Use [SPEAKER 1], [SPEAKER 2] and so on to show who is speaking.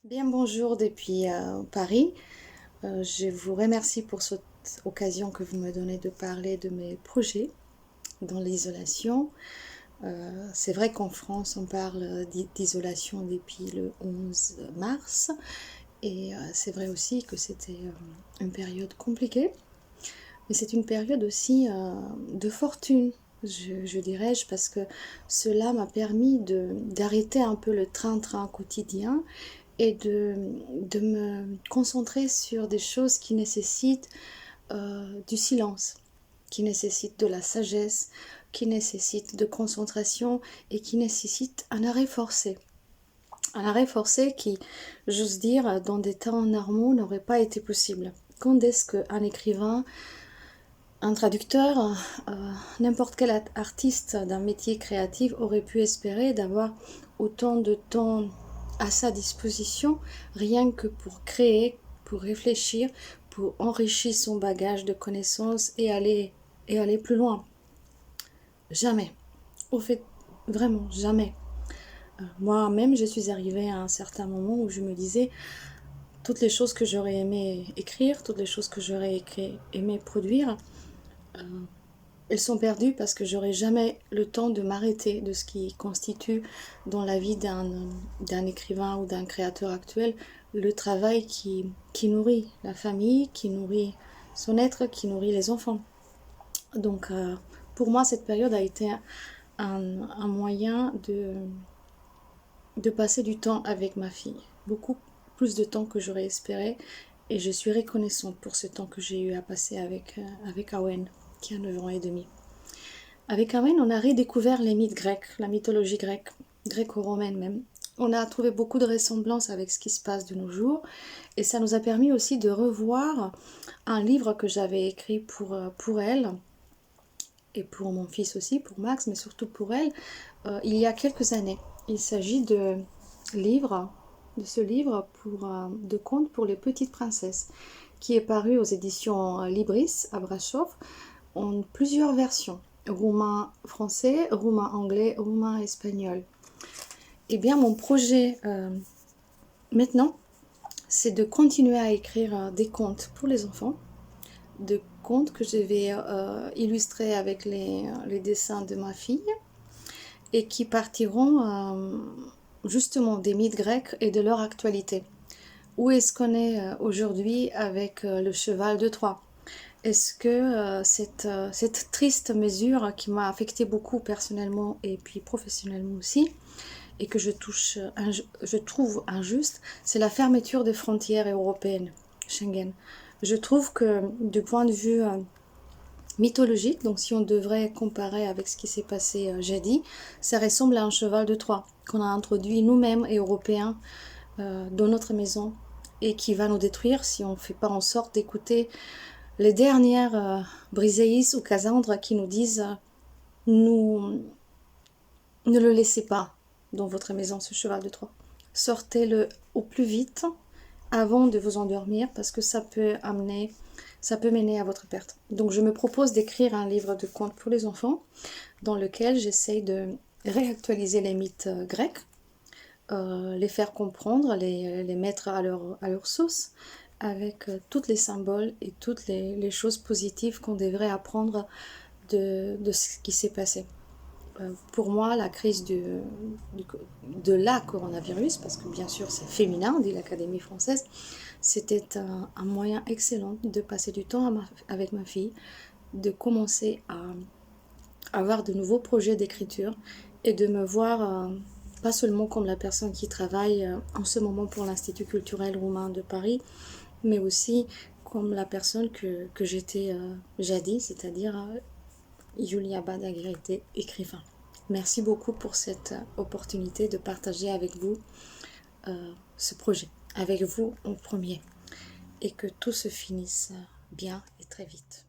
[SPEAKER 1] Bien, bonjour depuis Paris. Je vous remercie pour cette occasion que vous me donnez de parler de mes projets dans l'isolation. C'est vrai qu'en France, on parle d'isolation depuis le 11 mars et c'est vrai aussi que c'était une période compliquée, mais c'est une période aussi de fortune, je dirais-je, parce que cela m'a permis d'arrêter un peu le train-train quotidien et de me concentrer sur des choses qui nécessitent du silence, qui nécessitent de la sagesse, qui nécessitent de concentration et qui nécessitent un arrêt forcé. Un arrêt forcé qui, j'ose dire, dans des temps normaux n'aurait pas été possible. Quand est-ce qu'un écrivain, un traducteur, n'importe quel artiste d'un métier créatif aurait pu espérer d'avoir autant de temps à sa disposition, rien que pour créer, pour réfléchir, pour enrichir son bagage de connaissances et aller plus loin. Jamais. Au fait, vraiment, jamais. Moi-même, je suis arrivée à un certain moment où je me disais toutes les choses que j'aurais aimé écrire, toutes les choses que j'aurais aimé produire, elles sont perdues parce que j'aurai jamais le temps de m'arrêter de ce qui constitue dans la vie d'un écrivain ou d'un créateur actuel le travail qui nourrit la famille, qui nourrit son être, qui nourrit les enfants. Donc pour moi cette période a été un moyen de passer du temps avec ma fille, beaucoup plus de temps que j'aurais espéré, et je suis reconnaissante pour ce temps que j'ai eu à passer avec Awen, qui a 9 ans et demi. Avec Awen, on a redécouvert les mythes grecs, la mythologie grecque, gréco-romaine même. On a trouvé beaucoup de ressemblances avec ce qui se passe de nos jours, et ça nous a permis aussi de revoir un livre que j'avais écrit pour elle, et pour mon fils aussi, pour Max, mais surtout pour elle, il y a quelques années. Il s'agit de ce livre de contes pour les petites princesses, qui est paru aux éditions Libris à Brasov en plusieurs versions, roumain français, roumain anglais, roumain espagnol. Eh bien, mon projet maintenant, c'est de continuer à écrire des contes pour les enfants, de contes que je vais illustrer avec les dessins de ma fille et qui partiront justement des mythes grecs et de leur actualité. Où est-ce qu'on est aujourd'hui avec le cheval de Troie? Est-ce que cette triste mesure qui m'a affectée beaucoup personnellement et puis professionnellement aussi, et que je trouve injuste, c'est la fermeture des frontières européennes, Schengen. Je trouve que du point de vue mythologique, donc si on devrait comparer avec ce qui s'est passé jadis, ça ressemble à un cheval de Troie qu'on a introduit nous-mêmes et Européens dans notre maison et qui va nous détruire si on ne fait pas en sorte d'écouter les dernières Briséis ou Cassandre qui nous disent nous, ne le laissez pas dans votre maison, ce cheval de Troie. Sortez-le au plus vite avant de vous endormir parce que ça peut mener à votre perte. Donc je me propose d'écrire un livre de contes pour les enfants dans lequel j'essaye de réactualiser les mythes grecs, les faire comprendre, les mettre à leur sauce, avec tous les symboles et toutes les choses positives qu'on devrait apprendre de ce qui s'est passé. Pour moi, la crise de la coronavirus, parce que bien sûr c'est féminin, dit l'Académie française, c'était un moyen excellent de passer du temps avec ma fille, de commencer à avoir de nouveaux projets d'écriture et de me voir pas seulement comme la personne qui travaille en ce moment pour l'Institut culturel roumain de Paris, mais aussi comme la personne que j'étais jadis, c'est-à-dire Julia Badaguerite, écrivain. Merci beaucoup pour cette opportunité de partager avec vous ce projet, avec vous en premier, et que tout se finisse bien et très vite.